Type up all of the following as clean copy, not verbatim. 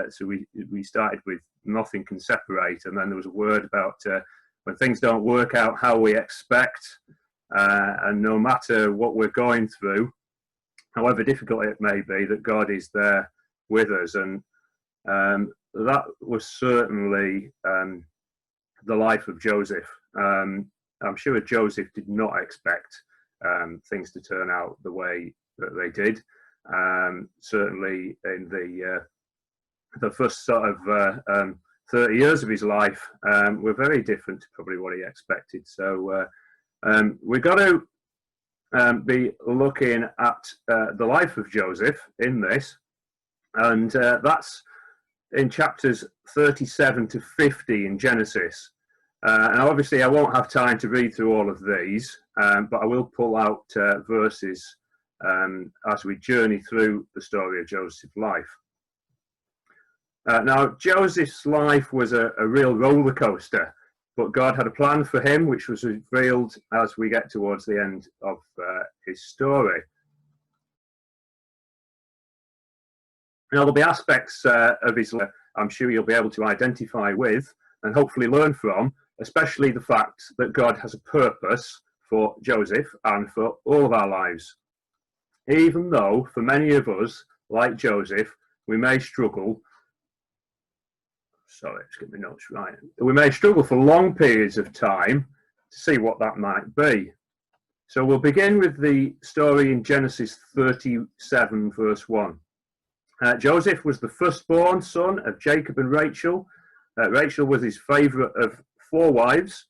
So we started with nothing can separate, and then there was a word about when things don't work out how we expect, and no matter what we're going through, however difficult it may be, that God is there with us. And that was certainly the life of Joseph. I'm sure Joseph did not expect things to turn out the way that they did. Certainly in the first sort of 30 years of his life were very different to probably what he expected. So we've got to be looking at the life of Joseph in this, and that's in chapters 37 to 50 in Genesis. And obviously I won't have time to read through all of these, but I will pull out verses as we journey through the story of Joseph's life. Now, Joseph's life was a real roller coaster, but God had a plan for him, which was revealed as we get towards the end of his story. Now, there'll be aspects of his life I'm sure you'll be able to identify with and hopefully learn from, especially the fact that God has a purpose for Joseph and for all of our lives. Even though, for many of us, like Joseph, we may struggle. Sorry, let's get my notes right. We may struggle for long periods of time to see what that might be. So we'll begin with the story in Genesis 37, verse 1. Joseph was the firstborn son of Jacob and Rachel. Rachel was his favourite of 4 wives,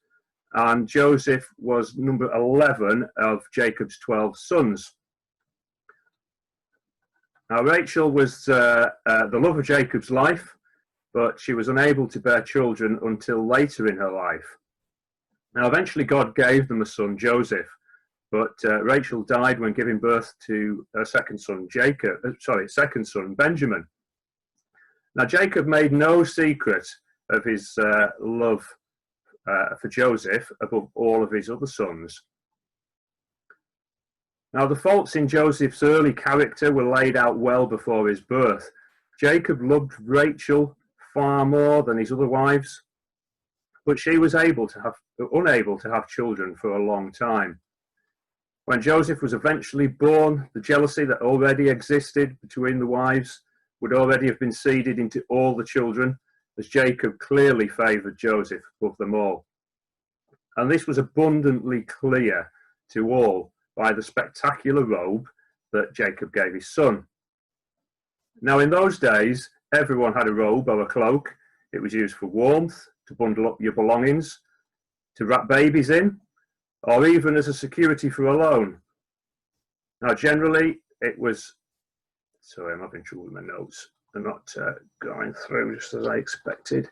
and Joseph was number 11 of Jacob's 12 sons. Now, Rachel was the love of Jacob's life, but she was unable to bear children until later in her life. Now, eventually God gave them a son, Joseph, but Rachel died when giving birth to her second son, Benjamin. Now, Jacob made no secret of his love for Joseph above all of his other sons. Now, the faults in Joseph's early character were laid out well before his birth. Jacob loved Rachel far more than his other wives, but she was unable to have children for a long time. When Joseph was eventually born, the jealousy that already existed between the wives would already have been seeded into all the children, as Jacob clearly favoured Joseph above them all. And this was abundantly clear to all by the spectacular robe that Jacob gave his son. Now, in those days, everyone had a robe or a cloak. It was used for warmth, to bundle up your belongings, to wrap babies in, or even as a security for a loan. Now, generally, it was... Sorry, I'm having trouble with my notes. They're not going through just as I expected.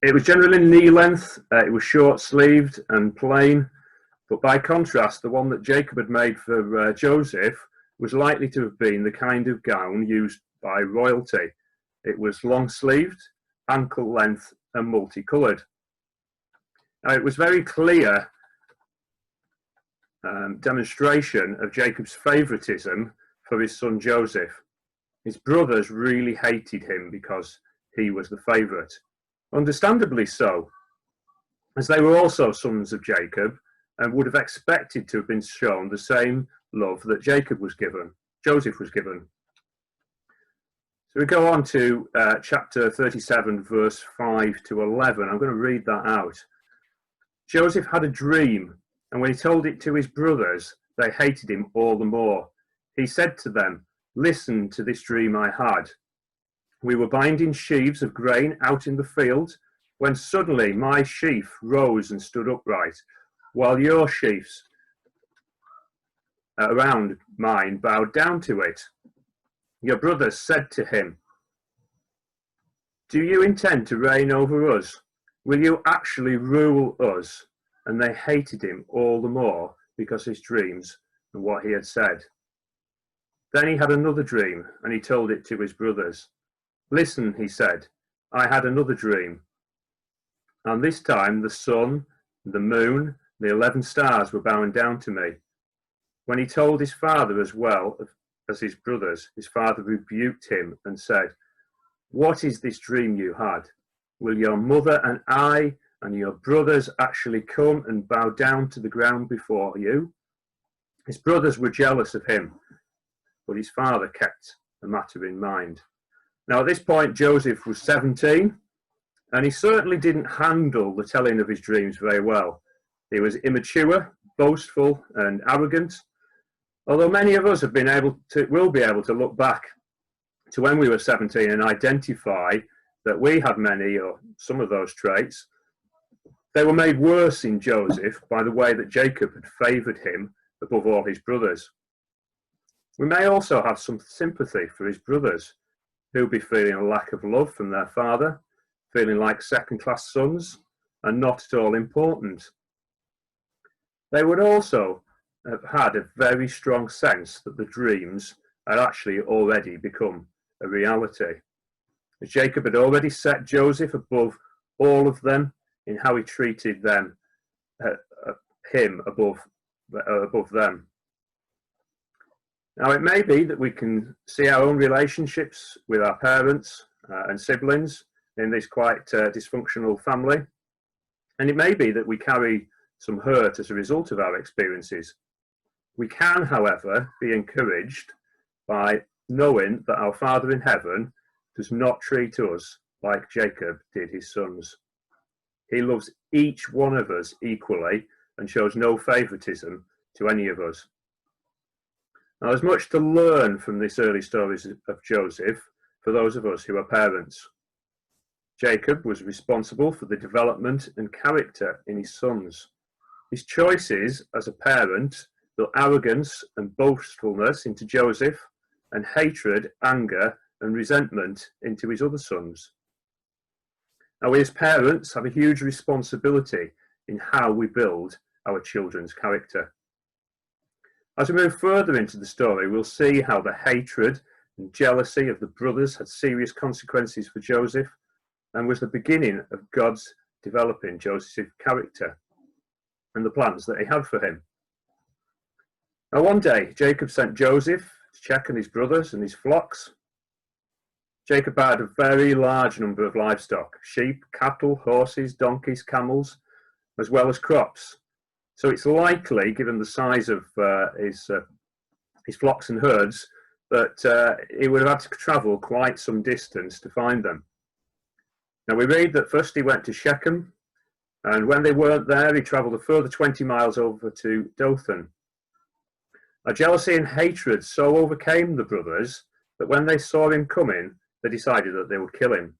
It was generally knee length. It was short-sleeved and plain. But by contrast, the one that Jacob had made for Joseph was likely to have been the kind of gown used by royalty. It was long-sleeved, ankle-length, and multicoloured. Now, it was very clear demonstration of Jacob's favouritism for his son Joseph. His brothers really hated him because he was the favourite. Understandably so, as they were also sons of Jacob and would have expected to have been shown the same love that Joseph was given. So we go on to chapter 37, verse 5 to 11. I'm going to read that out. Joseph had a dream, and when he told it to his brothers, they hated him all the more. He said to them, "Listen to this dream I had. We were binding sheaves of grain out in the field, when suddenly my sheaf rose and stood upright, while your sheaves around mine bowed down to it. Your brothers said to him, 'Do you intend to reign over us? Will you actually rule us?' And they hated him all the more because of his dreams and what he had said. Then he had another dream, and he told it to his brothers. 'Listen,' he said, 'I had another dream. And this time the sun, the moon, the 11 stars were bowing down to me.' When he told his father as well as his brothers, his father rebuked him and said, "What is this dream you had? Will your mother and I and your brothers actually come and bow down to the ground before you?" His brothers were jealous of him, but his father kept the matter in mind. Now at this point, Joseph was 17, and he certainly didn't handle the telling of his dreams very well. He was immature, boastful, and arrogant. Although many of us will be able to look back to when we were 17 and identify that we had many or some of those traits, they were made worse in Joseph by the way that Jacob had favoured him above all his brothers. We may also have some sympathy for his brothers, who'll be feeling a lack of love from their father, feeling like second-class sons and not at all important. They would also have had a very strong sense that the dreams had actually already become a reality. As Jacob had already set Joseph above all of them in how he treated them, him above them. Now, it may be that we can see our own relationships with our parents and siblings in this quite dysfunctional family, and it may be that we carry some hurt as a result of our experiences. We can, however, be encouraged by knowing that our Father in heaven does not treat us like Jacob did his sons. He loves each one of us equally and shows no favoritism to any of us. Now, there's much to learn from these early stories of Joseph for those of us who are parents. Jacob was responsible for the development and character in his sons. His choices as a parent built arrogance and boastfulness into Joseph, and hatred, anger, and resentment into his other sons. Now, we as parents have a huge responsibility in how we build our children's character. As we move further into the story, we'll see how the hatred and jealousy of the brothers had serious consequences for Joseph and was the beginning of God's developing Joseph's character and the plans that he had for him. Now, one day, Jacob sent Joseph to check on his brothers and his flocks. Jacob had a very large number of livestock: sheep, cattle, horses, donkeys, camels, as well as crops. So it's likely, given the size of his flocks and herds, that he would have had to travel quite some distance to find them. Now, we read that first he went to Shechem, and when they weren't there, he travelled a further 20 miles over to Dothan. Now, jealousy and hatred so overcame the brothers that when they saw him coming, they decided that they would kill him.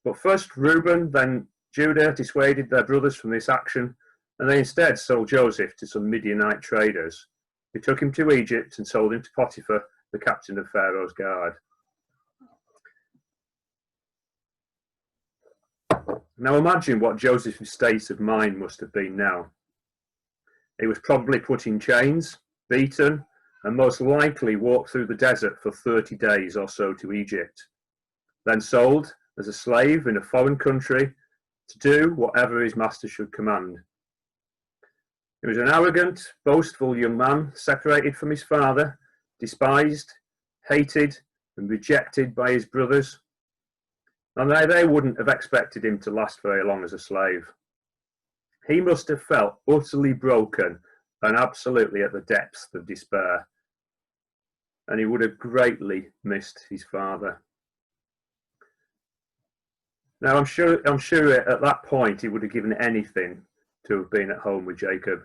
But first Reuben, then Judah dissuaded their brothers from this action, and they instead sold Joseph to some Midianite traders, who took him to Egypt and sold him to Potiphar, the captain of Pharaoh's guard. Now imagine what Joseph's state of mind must have been now. He was probably put in chains, beaten, and most likely walked through the desert for 30 days or so to Egypt, then sold as a slave in a foreign country to do whatever his master should command. He was an arrogant, boastful young man, separated from his father, despised, hated, and rejected by his brothers. And they wouldn't have expected him to last very long as a slave. He must have felt utterly broken and absolutely at the depths of despair. And he would have greatly missed his father. Now, I'm sure at that point he would have given anything to have been at home with Jacob.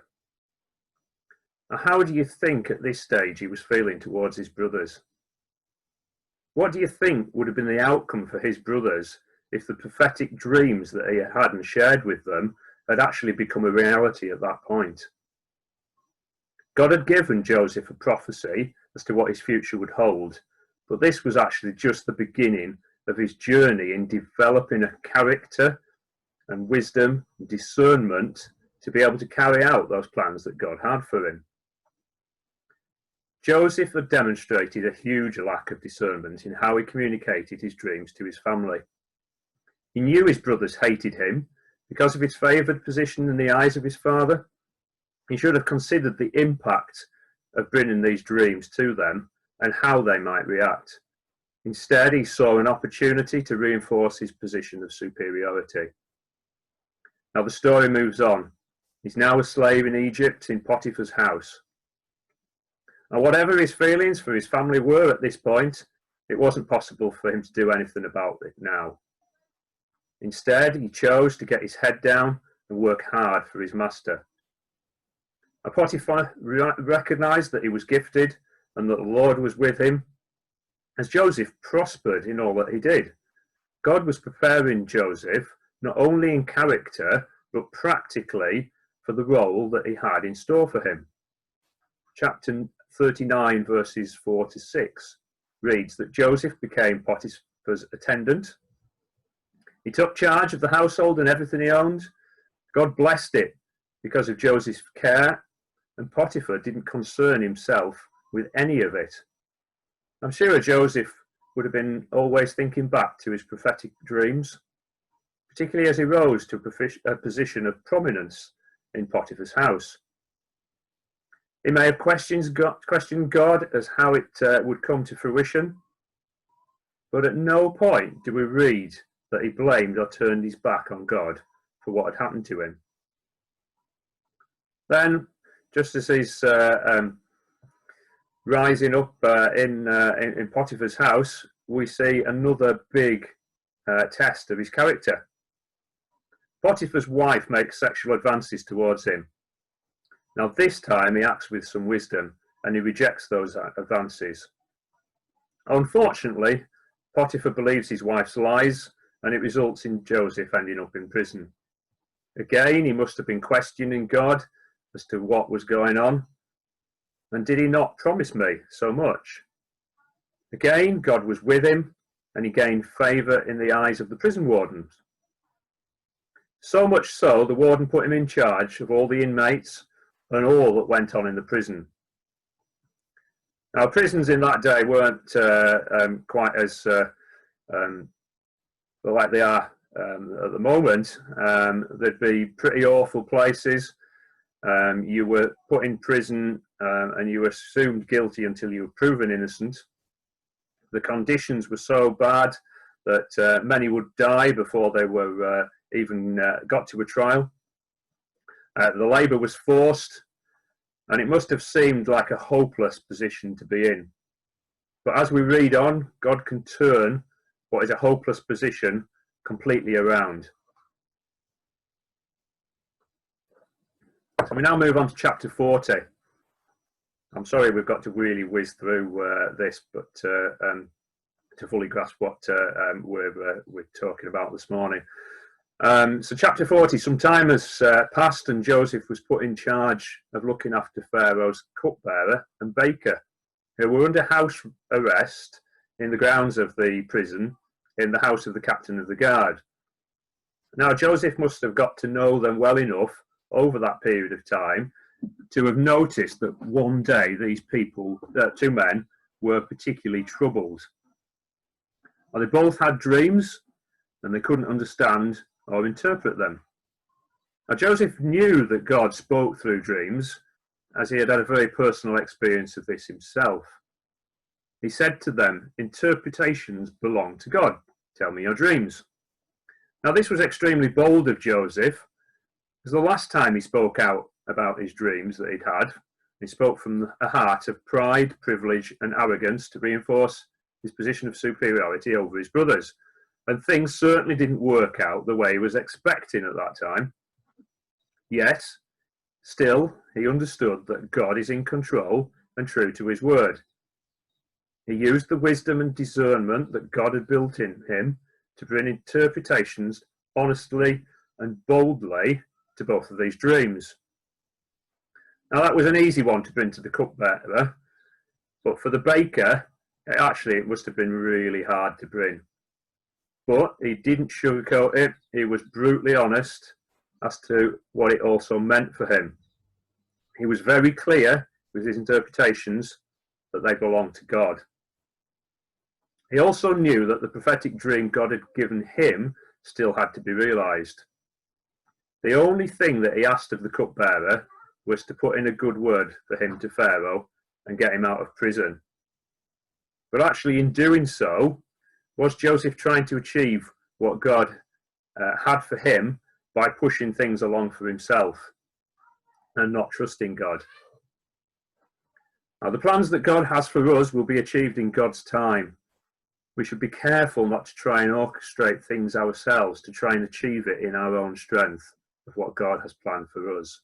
Now, how do you think at this stage he was feeling towards his brothers? What do you think would have been the outcome for his brothers if the prophetic dreams that he had and shared with them had actually become a reality at that point? God had given Joseph a prophecy as to what his future would hold, but this was actually just the beginning of his journey in developing a character and wisdom and discernment to be able to carry out those plans that God had for him. Joseph had demonstrated a huge lack of discernment in how he communicated his dreams to his family. He knew his brothers hated him because of his favoured position in the eyes of his father, He should have considered the impact of bringing these dreams to them and how they might react. Instead, he saw an opportunity to reinforce his position of superiority. Now the story moves on. He's now a slave in Egypt in Potiphar's house. Now, whatever his feelings for his family were at this point, it wasn't possible for him to do anything about it now. Instead, he chose to get his head down and work hard for his master. Now, Potiphar recognized that he was gifted and that the Lord was with him. As Joseph prospered in all that he did, God was preparing Joseph not only in character, but practically for the role that he had in store for him. Chapter 39, verses 4 to 6 reads that Joseph became Potiphar's attendant. He took charge of the household and everything he owned. God blessed it because of Joseph's care, and Potiphar didn't concern himself with any of it. I'm sure Joseph would have been always thinking back to his prophetic dreams, particularly as he rose to a position of prominence in Potiphar's house. He may have questioned God as how it would come to fruition, but at no point do we read that he blamed or turned his back on God for what had happened to him. Then, just as he's rising up in Potiphar's house, we see another big test of his character. Potiphar's wife makes sexual advances towards him. Now this time he acts with some wisdom and he rejects those advances. Unfortunately, Potiphar believes his wife's lies and it results in Joseph ending up in prison. Again, he must have been questioning God as to what was going on. And did he not promise me so much? Again, God was with him and he gained favour in the eyes of the prison wardens. So much so, the warden put him in charge of all the inmates and all that went on in the prison. Now, prisons in that day weren't quite as like they are at the moment. They'd be pretty awful places. You were put in prison and you were assumed guilty until you were proven innocent. The conditions were so bad that many would die before they were even got to a trial. The labour was forced, and it must have seemed like a hopeless position to be in. But as we read on, God can turn what is a hopeless position completely around. So we now move on to chapter 40. I'm sorry we've got to really whiz through this, but to fully grasp what we're talking about this morning. So chapter 40, some time has passed and Joseph was put in charge of looking after Pharaoh's cupbearer and baker, who were under house arrest in the grounds of the prison in the house of the captain of the guard. Now Joseph must have got to know them well enough over that period of time to have noticed that one day these people, two men, were particularly troubled. Well, they both had dreams and they couldn't understand or interpret them. Now Joseph knew that God spoke through dreams, as he had had a very personal experience of this himself. He said to them, "Interpretations belong to God. Tell me your dreams." Now this was extremely bold of Joseph, because the last time he spoke out about his dreams that he'd had, he spoke from a heart of pride, privilege and arrogance to reinforce his position of superiority over his brothers. And things certainly didn't work out the way he was expecting at that time. Yet, still, he understood that God is in control and true to his word. He used the wisdom and discernment that God had built in him to bring interpretations honestly and boldly to both of these dreams. Now that was an easy one to bring to the cupbearer, but for the baker, it must have been really hard to bring. But he didn't sugarcoat it. He was brutally honest as to what it also meant for him. He was very clear with his interpretations that they belonged to God. He also knew that the prophetic dream God had given him still had to be realized. The only thing that he asked of the cupbearer was to put in a good word for him to Pharaoh and get him out of prison. But actually, in doing so, was Joseph trying to achieve what God had for him by pushing things along for himself and not trusting God? Now, the plans that God has for us will be achieved in God's time. We should be careful not to try and orchestrate things ourselves to try and achieve it in our own strength of what God has planned for us.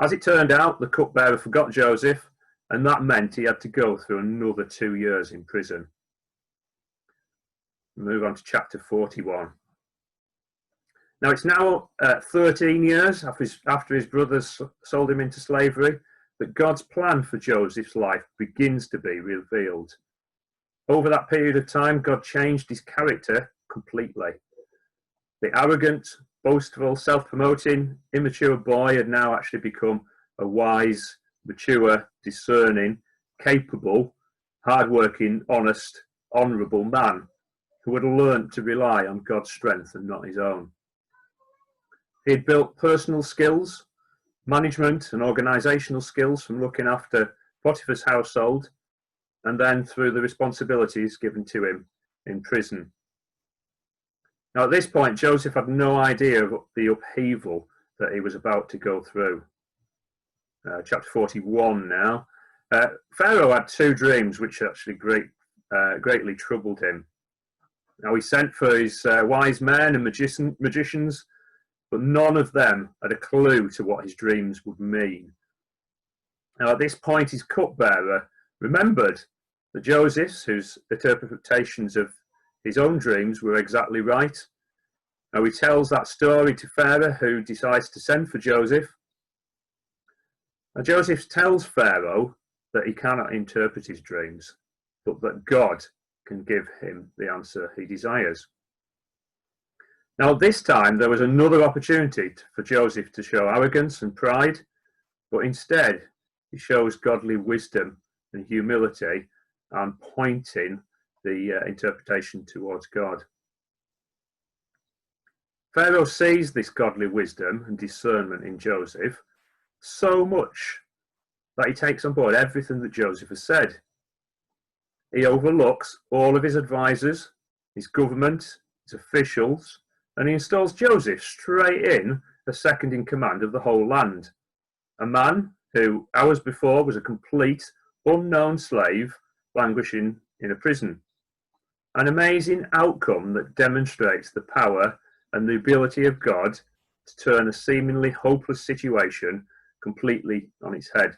As it turned out, the cupbearer forgot Joseph, and that meant he had to go through another 2 years in prison. We move on to chapter 41. Now it's now 13 years after his brothers sold him into slavery that God's plan for Joseph's life begins to be revealed. Over that period of time, God changed his character completely. The arrogant, boastful, self-promoting, immature boy had now actually become a wise, mature, discerning, capable, hard-working, honest, honourable man who had learnt to rely on God's strength and not his own. He had built personal skills, management and organisational skills from looking after Potiphar's household, and then through the responsibilities given to him in prison. Now at this point, Joseph had no idea of the upheaval that he was about to go through. Chapter 41 now. Pharaoh had 2 dreams which actually greatly troubled him. Now he sent for his wise men and magicians, but none of them had a clue to what his dreams would mean. Now at this point, his cupbearer remembered that Joseph's, whose interpretations of his own dreams were exactly right. Now he tells that story to Pharaoh, who decides to send for Joseph. Now Joseph tells Pharaoh that he cannot interpret his dreams, but that God can give him the answer he desires. Now this time there was another opportunity for Joseph to show arrogance and pride, but instead he shows godly wisdom and humility and pointing the interpretation towards God. Pharaoh sees this godly wisdom and discernment in Joseph so much that he takes on board everything that Joseph has said. He overlooks all of his advisors, his government, his officials, and he installs Joseph straight in as second in command of the whole land. A man who hours before was a complete unknown slave languishing in a prison. An amazing outcome that demonstrates the power and the ability of God to turn a seemingly hopeless situation completely on its head.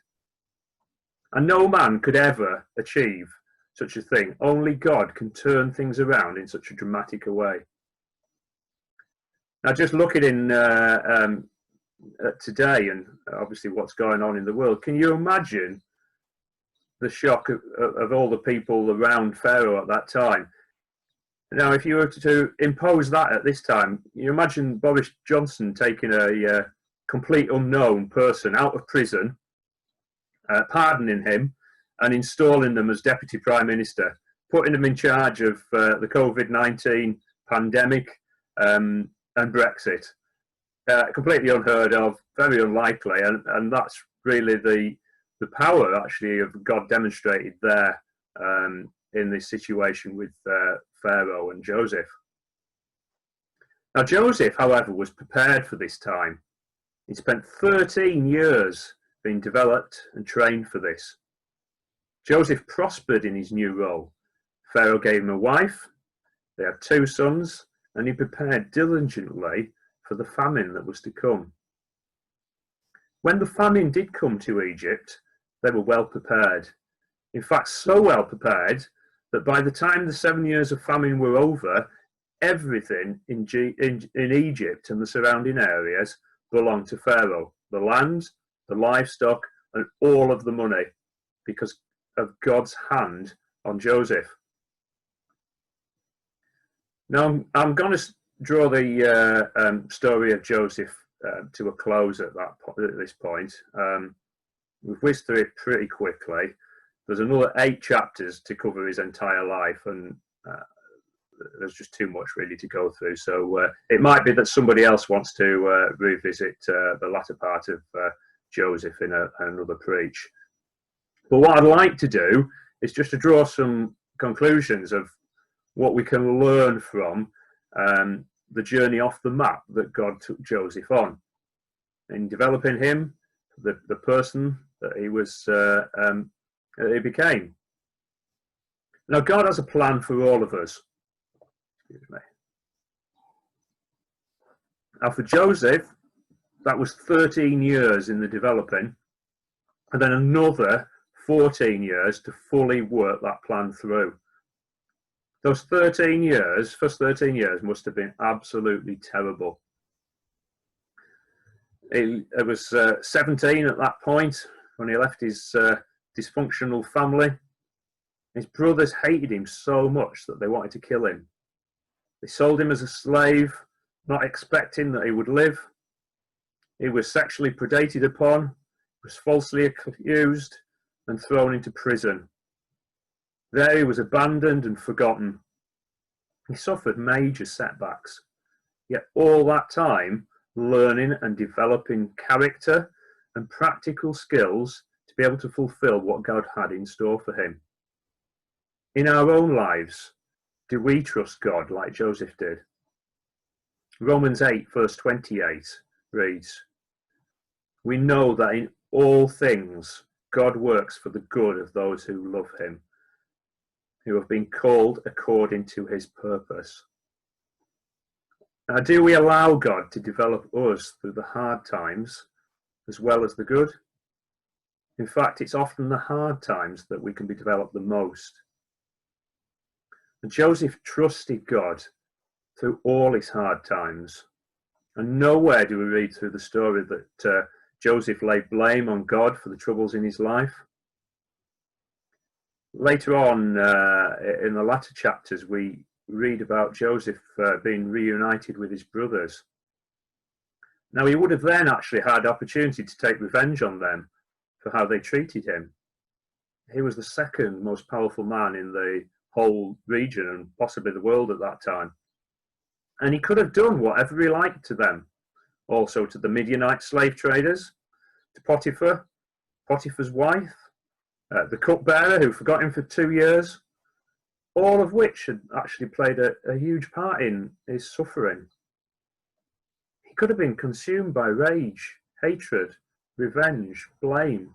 And no man could ever achieve such a thing. Only God can turn things around in such a dramatic a way. Now, just looking in at today and obviously what's going on in the world, can you imagine the shock of all the people around Pharaoh at that time? Now, if you were to impose that at this time, you imagine Boris Johnson taking a complete unknown person out of prison, pardoning him and installing them as Deputy Prime Minister, putting them in charge of the COVID-19 pandemic and Brexit. Completely unheard of, very unlikely, and that's really the power actually of God demonstrated there in this situation with Pharaoh and Joseph. Now Joseph, however, was prepared for this time. He spent 13 years being developed and trained for this. Joseph prospered in his new role. Pharaoh gave him a wife, they had 2 sons, and he prepared diligently for the famine that was to come. When the famine did come to Egypt, they were well prepared. In fact, so well prepared that by the time the 7 years of famine were over, everything in Egypt and the surrounding areas belonged to Pharaoh. The land, the livestock, and all of the money, because of God's hand on Joseph. Now, I'm going to draw the story of Joseph to a close at this point. We've whizzed through it pretty quickly. There's another 8 chapters to cover his entire life, and there's just too much really to go through. So it might be that somebody else wants to revisit the latter part of Joseph in another preach. But what I'd like to do is just to draw some conclusions of what we can learn from the journey off the map that God took Joseph on in developing him, the person that he was, that he became. Now, God has a plan for all of us. Excuse me. Now, for Joseph, that was 13 years in the developing, and then another 14 years to fully work that plan through. Those 13 years, first 13 years, must have been absolutely terrible. He was 17 at that point when he left his dysfunctional family. His brothers hated him so much that they wanted to kill him. They sold him as a slave, not expecting that he would live. He was sexually predated upon, was falsely accused, and thrown into prison. There he was abandoned and forgotten. He suffered major setbacks, yet all that time learning and developing character and practical skills to be able to fulfill what God had in store for him. In our own lives, do we trust God like Joseph did? Romans 8 verse 28 reads, "We know that in all things God works for the good of those who love him, who have been called according to his purpose." Now, do we allow God to develop us through the hard times as well as the good? In fact, it's often the hard times that we can be developed the most. And Joseph trusted God through all his hard times. And nowhere do we read through the story that Joseph laid blame on God for the troubles in his life. Later on in the latter chapters, we read about Joseph being reunited with his brothers. Now, he would have then actually had opportunity to take revenge on them for how they treated him. He was the second most powerful man in the whole region and possibly the world at that time. And he could have done whatever he liked to them, also to the Midianite slave traders, to Potiphar's wife, the cupbearer who forgot him for 2 years, all of which had actually played a huge part in his suffering. He could have been consumed by rage, hatred, revenge, blame,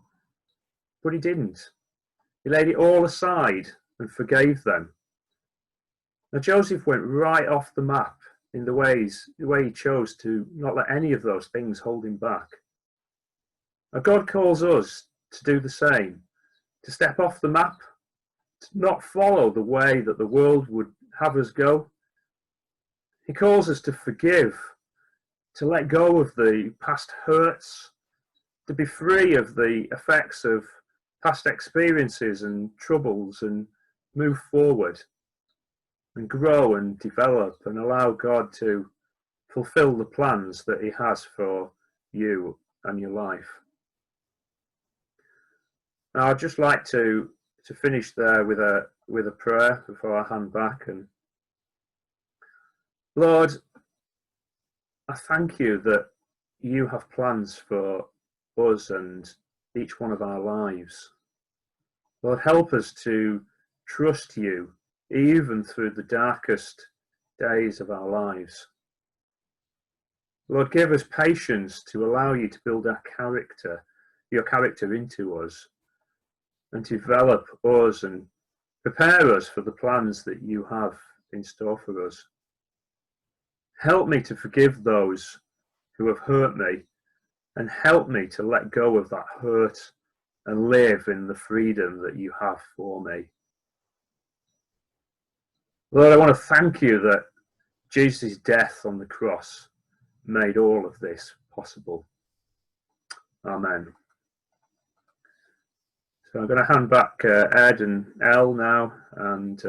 but he didn't. He laid it all aside and forgave them. Now, Joseph went right off the map in the way he chose to not let any of those things hold him back. Now, God calls us to do the same, to step off the map, to not follow the way that the world would have us go. He calls us to forgive, to let go of the past hurts, to be free of the effects of past experiences and troubles, and move forward and grow and develop and allow God to fulfill the plans that he has for you and your life. Now, I'd just like to finish there with a prayer before I hand back. And Lord, I thank you that you have plans for us and each one of our lives. Lord, help us to trust you even through the darkest days of our lives. Lord, give us patience to allow you to build our character, your character into us, and develop us and prepare us for the plans that you have in store for us. Help me to forgive those who have hurt me, and help me to let go of that hurt and live in the freedom that you have for me. Lord, I want to thank you that Jesus' death on the cross made all of this possible. Amen. So I'm going to hand back Ed and Elle now, and